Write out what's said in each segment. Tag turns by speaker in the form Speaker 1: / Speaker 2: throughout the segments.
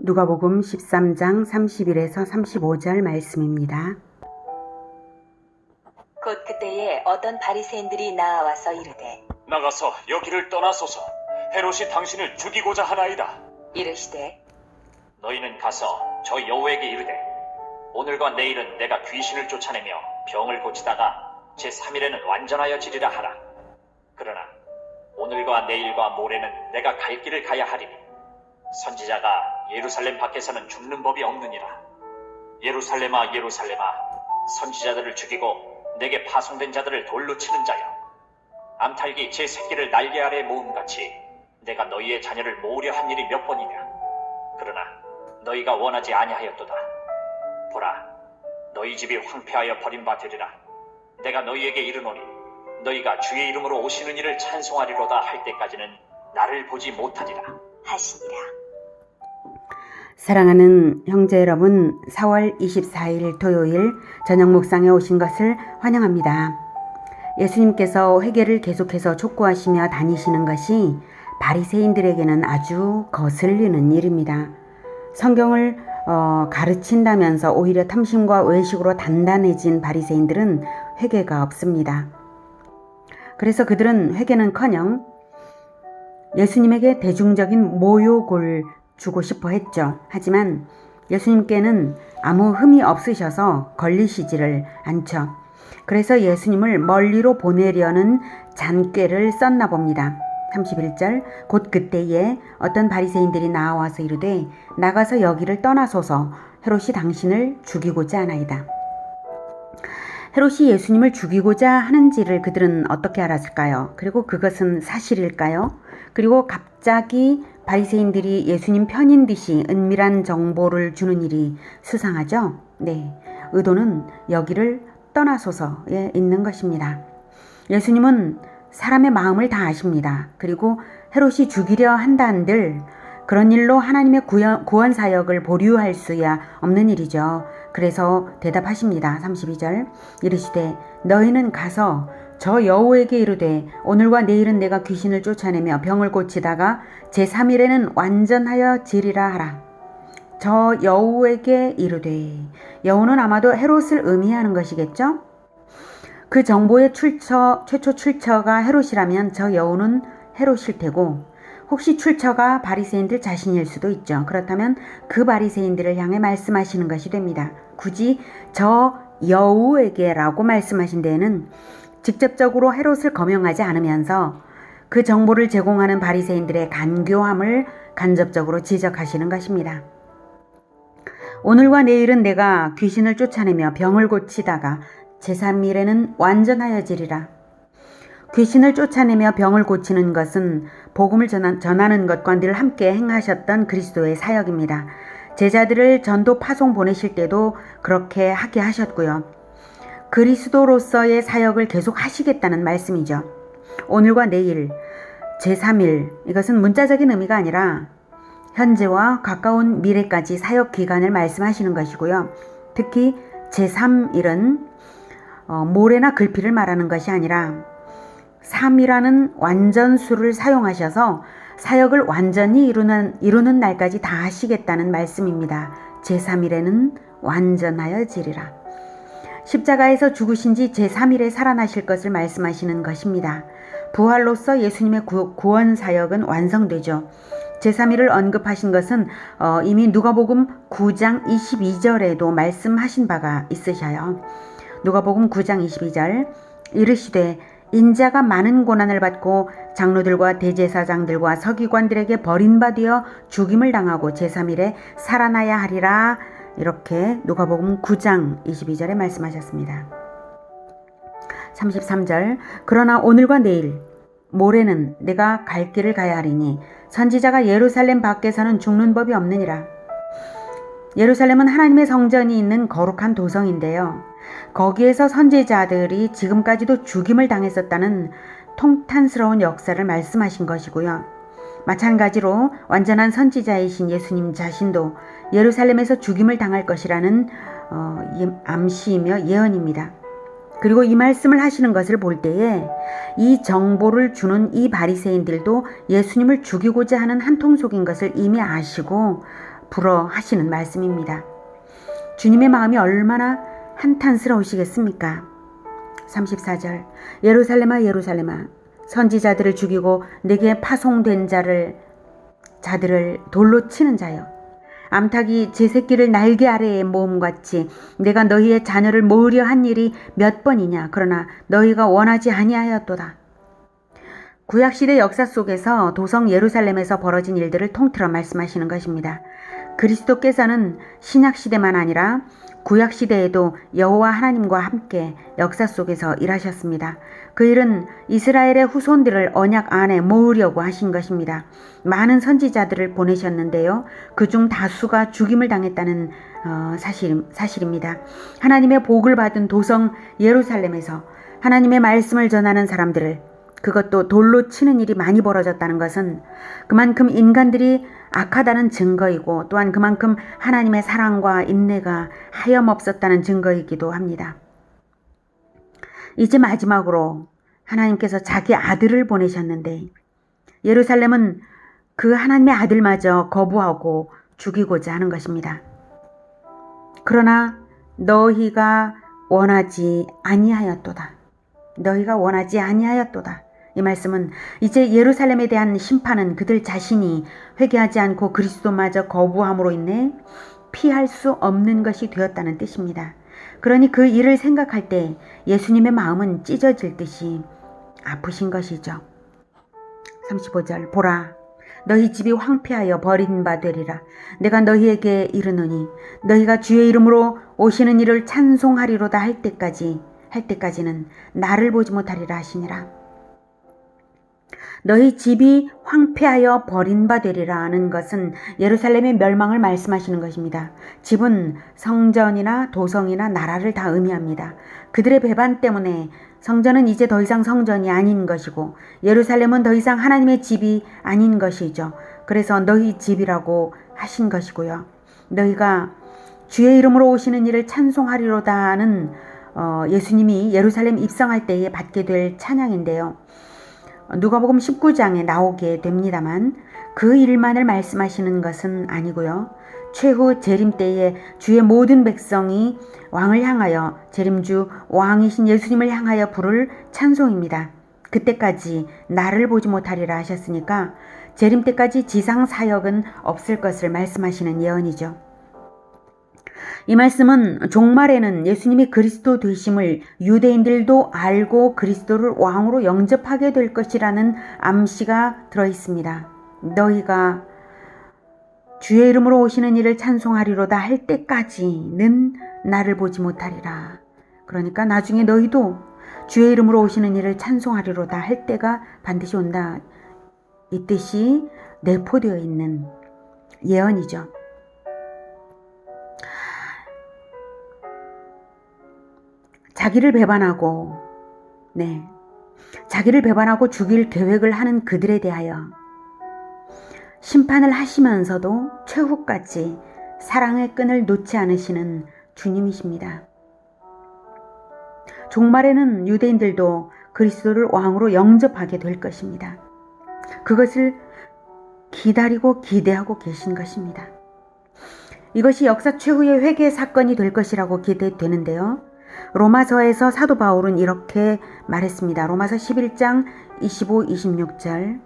Speaker 1: 누가복음 13장 31에서 35절 말씀입니다.
Speaker 2: 곧 그때에 어떤 바리새인들이 나와서 이르되
Speaker 3: 나가서 여기를 떠나소서. 헤롯이 당신을 죽이고자 하나이다.
Speaker 2: 이르시되
Speaker 3: 너희는 가서 저 여호에게 이르되 오늘과 내일은 내가 귀신을 쫓아내며 병을 고치다가 제3일에는 완전하여 지리라 하라. 그러나 오늘과 내일과 모레는 내가 갈 길을 가야 하리니 선지자가 예루살렘 밖에서는 죽는 법이 없느니라. 예루살렘아 예루살렘아, 선지자들을 죽이고 내게 파송된 자들을 돌로 치는 자여, 암탉이 제 새끼를 날개 아래 모음같이 내가 너희의 자녀를 모으려 한 일이 몇 번이냐. 그러나 너희가 원하지 아니하였도다. 보라, 너희 집이 황폐하여 버림받으리라. 내가 너희에게 이르노니 너희가 주의 이름으로 오시는 이를 찬송하리로다 할 때까지는 나를 보지 못하리라
Speaker 2: 하시니라.
Speaker 1: 사랑하는 형제 여러분, 4월 24일 토요일 저녁 묵상에 오신 것을 환영합니다. 예수님께서 회개를 계속해서 촉구하시며 다니시는 것이 바리새인들에게는 아주 거슬리는 일입니다. 성경을 가르친다면서 오히려 탐심과 외식으로 단단해진 바리새인들은 회개가 없습니다. 그래서 그들은 회개는커녕 예수님에게 대중적인 모욕을 주고 싶어 했죠. 하지만 예수님께는 아무 흠이 없으셔서 걸리시지를 않죠. 그래서 예수님을 멀리로 보내려는 잔꾀를 썼나 봅니다. 31절, 곧 그때에 어떤 바리새인들이 나와서 이르되 나가서 여기를 떠나소서. 헤롯이 당신을 죽이고자 하나이다. 헤롯이 예수님을 죽이고자 하는지를 그들은 어떻게 알았을까요? 그리고 그것은 사실일까요? 그리고 갑자기 바리새인들이 예수님 편인 듯이 은밀한 정보를 주는 일이 수상하죠? 네, 의도는 여기를 떠나소서에 있는 것입니다. 예수님은 사람의 마음을 다 아십니다. 그리고 헤롯이 죽이려 한다한들 그런 일로 하나님의 구원 사역을 보류할 수야 없는 일이죠. 그래서 대답하십니다. 32절, 이르시되 너희는 가서 저 여호에게 이르되 오늘과 내일은 내가 귀신을 쫓아내며 병을 고치다가 제3일에는 완전하여 지리라 하라. 저 여호에게 이르되, 여호는 아마도 헤롯을 의미하는 것이겠죠? 그 정보의 최초 출처가 헤롯이라면 저 여호는 헤롯일 테고, 혹시 출처가 바리새인들 자신일 수도 있죠. 그렇다면 그 바리새인들을 향해 말씀하시는 것이 됩니다. 굳이 저 여호에게라고 말씀하신 데에는 직접적으로 헤롯을 거명하지 않으면서 그 정보를 제공하는 바리새인들의 간교함을 간접적으로 지적하시는 것입니다. 오늘과 내일은 내가 귀신을 쫓아내며 병을 고치다가 제3일에는 완전하여지리라. 귀신을 쫓아내며 병을 고치는 것은 복음을 전하는 것과 늘 함께 행하셨던 그리스도의 사역입니다. 제자들을 전도 파송 보내실 때도 그렇게 하게 하셨고요. 그리스도로서의 사역을 계속 하시겠다는 말씀이죠. 오늘과 내일, 제3일, 이것은 문자적인 의미가 아니라 현재와 가까운 미래까지 사역 기간을 말씀하시는 것이고요. 특히 제3일은 모래나 글피를 말하는 것이 아니라 3이라는 완전수를 사용하셔서 사역을 완전히 이루는 날까지 다 하시겠다는 말씀입니다. 제3일에는 완전하여지리라. 십자가에서 죽으신 지 제3일에 살아나실 것을 말씀하시는 것입니다. 부활로서 예수님의 구원 사역은 완성되죠. 제3일을 언급하신 것은 이미 누가복음 9장 22절에도 말씀하신 바가 있으셔요. 누가복음 9장 22절, 이르시되 인자가 많은 고난을 받고 장로들과 대제사장들과 서기관들에게 버림받아 죽임을 당하고 제3일에 살아나야 하리라. 이렇게 누가복음 9장 22절에 말씀하셨습니다. 33절, 그러나 오늘과 내일, 모레는 내가 갈 길을 가야 하리니 선지자가 예루살렘 밖에서는 죽는 법이 없느니라. 예루살렘은 하나님의 성전이 있는 거룩한 도성인데요. 거기에서 선지자들이 지금까지도 죽임을 당했었다는 통탄스러운 역사를 말씀하신 것이고요. 마찬가지로 완전한 선지자이신 예수님 자신도 예루살렘에서 죽임을 당할 것이라는 암시이며 예언입니다. 그리고 이 말씀을 하시는 것을 볼 때에 이 정보를 주는 이 바리새인들도 예수님을 죽이고자 하는 한통 속인 것을 이미 아시고 불어 하시는 말씀입니다. 주님의 마음이 얼마나 한탄스러우시겠습니까? 34절 예루살렘아 예루살렘아 선지자들을 죽이고 내게 파송된 자들을 돌로 치는 자여 암탉이 제 새끼를 날개 아래에 모음같이 내가 너희의 자녀를 모으려 한 일이 몇 번이냐 그러나 너희가 원하지 아니하였도다. 구약시대 역사 속에서 도성 예루살렘에서 벌어진 일들을 통틀어 말씀하시는 것입니다. 그리스도께서는 신약시대만 아니라 구약시대에도 여호와 하나님과 함께 역사 속에서 일하셨습니다. 그 일은 이스라엘의 후손들을 언약 안에 모으려고 하신 것입니다. 많은 선지자들을 보내셨는데요. 그중 다수가 죽임을 당했다는 사실입니다. 하나님의 복을 받은 도성 예루살렘에서 하나님의 말씀을 전하는 사람들을 그것도 돌로 치는 일이 많이 벌어졌다는 것은 그만큼 인간들이 악하다는 증거이고 또한 그만큼 하나님의 사랑과 인내가 하염없었다는 증거이기도 합니다. 이제 마지막으로 하나님께서 자기 아들을 보내셨는데 예루살렘은 그 하나님의 아들마저 거부하고 죽이고자 하는 것입니다. 그러나 너희가 원하지 아니하였도다. 너희가 원하지 아니하였도다. 이 말씀은 이제 예루살렘에 대한 심판은 그들 자신이 회개하지 않고 그리스도마저 거부함으로 인해 피할 수 없는 것이 되었다는 뜻입니다. 그러니 그 일을 생각할 때 예수님의 마음은 찢어질 듯이 아프신 것이죠. 35절 보라 너희 집이 황폐하여 버린 바 되리라. 내가 너희에게 이르노니 너희가 주의 이름으로 오시는 이를 찬송하리로다 할 때까지는 나를 보지 못하리라 하시니라. 너희 집이 황폐하여 버린 바 되리라는 것은 예루살렘의 멸망을 말씀하시는 것입니다. 집은 성전이나 도성이나 나라를 다 의미합니다. 그들의 배반 때문에 성전은 이제 더 이상 성전이 아닌 것이고 예루살렘은 더 이상 하나님의 집이 아닌 것이죠. 그래서 너희 집이라고 하신 것이고요. 너희가 주의 이름으로 오시는 이를 찬송하리로다는 예수님이 예루살렘 입성할 때에 받게 될 찬양인데요. 누가복음 19장에 나오게 됩니다만 그 일만을 말씀하시는 것은 아니고요. 최후 재림 때에 주의 모든 백성이 왕을 향하여 재림주 왕이신 예수님을 향하여 부를 찬송입니다. 그때까지 나를 보지 못하리라 하셨으니까 재림 때까지 지상 사역은 없을 것을 말씀하시는 예언이죠. 이 말씀은 종말에는 예수님이 그리스도 되심을 유대인들도 알고 그리스도를 왕으로 영접하게 될 것이라는 암시가 들어있습니다. 너희가 주의 이름으로 오시는 이를 찬송하리로다 할 때까지는 나를 보지 못하리라. 그러니까 나중에 너희도 주의 이름으로 오시는 이를 찬송하리로다 할 때가 반드시 온다. 이 뜻이 내포되어 있는 예언이죠. 자기를 배반하고 죽일 계획을 하는 그들에 대하여 심판을 하시면서도 최후까지 사랑의 끈을 놓지 않으시는 주님이십니다. 종말에는 유대인들도 그리스도를 왕으로 영접하게 될 것입니다. 그것을 기다리고 기대하고 계신 것입니다. 이것이 역사 최후의 회개 사건이 될 것이라고 기대되는데요. 로마서에서 사도 바울은 이렇게 말했습니다. 로마서 11장 25, 26절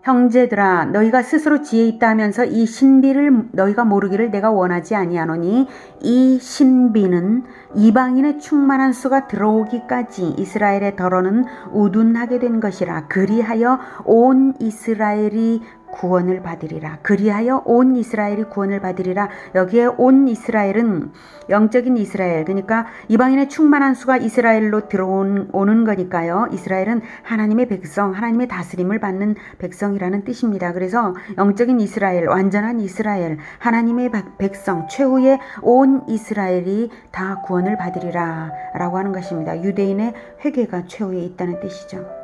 Speaker 1: 형제들아 너희가 스스로 지혜 있다 하면서 이 신비를 너희가 모르기를 내가 원하지 아니하노니 이 신비는 이방인의 충만한 수가 들어오기까지 이스라엘의 덜어는 우둔하게 된 것이라. 그리하여 온 이스라엘이 구원을 받으리라. 그리하여 온 이스라엘이 구원을 받으리라. 여기에 온 이스라엘은 영적인 이스라엘, 그러니까 이방인의 충만한 수가 이스라엘로 들어오는 거니까요. 이스라엘은 하나님의 백성, 하나님의 다스림을 받는 백성이라는 뜻입니다. 그래서 영적인 이스라엘, 완전한 이스라엘, 하나님의 백성, 최후의 온 이스라엘이 다 구원을 받으리라 라고 하는 것입니다. 유대인의 회개가 최후에 있다는 뜻이죠.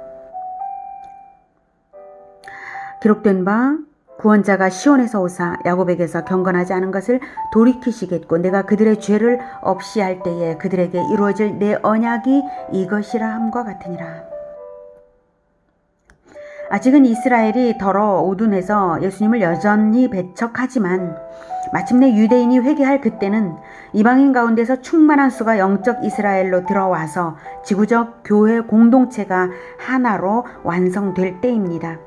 Speaker 1: 기록된 바 구원자가 시온에서 오사 야곱에게서 경건하지 않은 것을 돌이키시겠고 내가 그들의 죄를 없이 할 때에 그들에게 이루어질 내 언약이 이것이라 함과 같으니라. 아직은 이스라엘이 더러 오둔해서 예수님을 여전히 배척하지만 마침내 유대인이 회개할 그때는 이방인 가운데서 충만한 수가 영적 이스라엘로 들어와서 지구적 교회 공동체가 하나로 완성될 때입니다.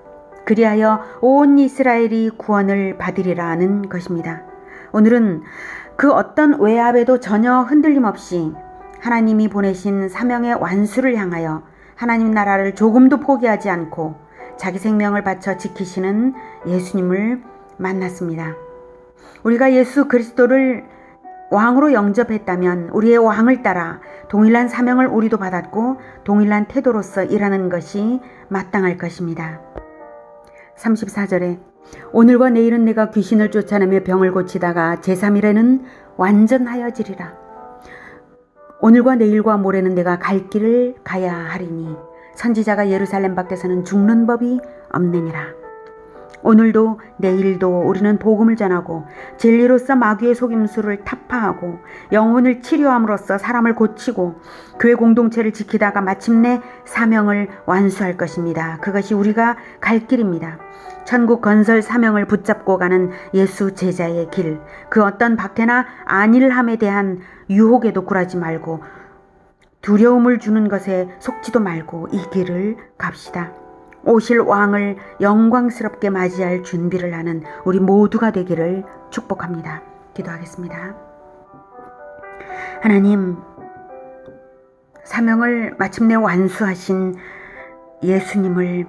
Speaker 1: 그리하여 온 이스라엘이 구원을 받으리라는 것입니다. 오늘은 그 어떤 외압에도 전혀 흔들림 없이 하나님이 보내신 사명의 완수를 향하여 하나님 나라를 조금도 포기하지 않고 자기 생명을 바쳐 지키시는 예수님을 만났습니다. 우리가 예수 그리스도를 왕으로 영접했다면 우리의 왕을 따라 동일한 사명을 우리도 받았고 동일한 태도로서 일하는 것이 마땅할 것입니다. 34절에 오늘과 내일은 내가 귀신을 쫓아내며 병을 고치다가 제3일에는 완전하여지리라. 오늘과 내일과 모레는 내가 갈 길을 가야 하리니 선지자가 예루살렘 밖에서는 죽는 법이 없느니라. 오늘도 내일도 우리는 복음을 전하고 진리로서 마귀의 속임수를 타파하고 영혼을 치료함으로써 사람을 고치고 교회 공동체를 지키다가 마침내 사명을 완수할 것입니다. 그것이 우리가 갈 길입니다. 천국 건설 사명을 붙잡고 가는 예수 제자의 길, 그 어떤 박해나 안일함에 대한 유혹에도 굴하지 말고 두려움을 주는 것에 속지도 말고 이 길을 갑시다. 오실 왕을 영광스럽게 맞이할 준비를 하는 우리 모두가 되기를 축복합니다. 기도하겠습니다. 하나님, 사명을 마침내 완수하신 예수님을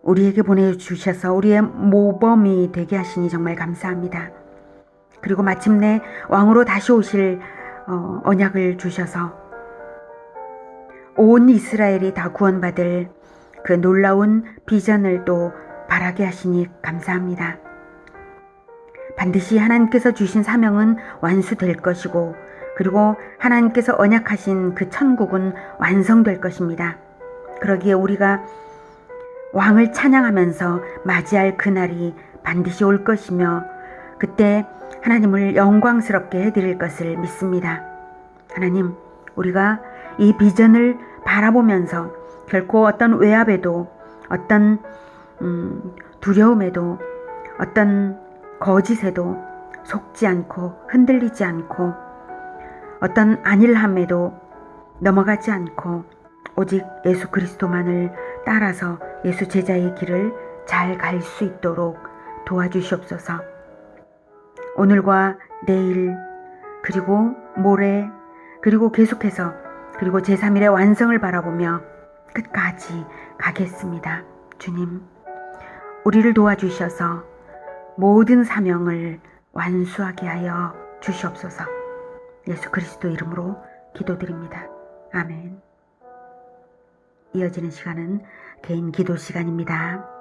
Speaker 1: 우리에게 보내주셔서 우리의 모범이 되게 하시니 정말 감사합니다. 그리고 마침내 왕으로 다시 오실 언약을 주셔서 온 이스라엘이 다 구원받을 그 놀라운 비전을 또 바라게 하시니 감사합니다. 반드시 하나님께서 주신 사명은 완수될 것이고 그리고 하나님께서 언약하신 그 천국은 완성될 것입니다. 그러기에 우리가 왕을 찬양하면서 맞이할 그날이 반드시 올 것이며 그때 하나님을 영광스럽게 해드릴 것을 믿습니다. 하나님, 우리가 이 비전을 바라보면서 결코 어떤 외압에도 어떤 두려움에도 어떤 거짓에도 속지 않고 흔들리지 않고 어떤 안일함에도 넘어가지 않고 오직 예수 그리스도만을 따라서 예수 제자의 길을 잘 갈 수 있도록 도와주시옵소서. 오늘과 내일 그리고 모레 그리고 계속해서 그리고 제3일의 완성을 바라보며 끝까지 가겠습니다. 주님, 우리를 도와주셔서 모든 사명을 완수하게 하여 주시옵소서. 예수 그리스도 이름으로 기도드립니다. 아멘. 이어지는 시간은 개인 기도 시간입니다.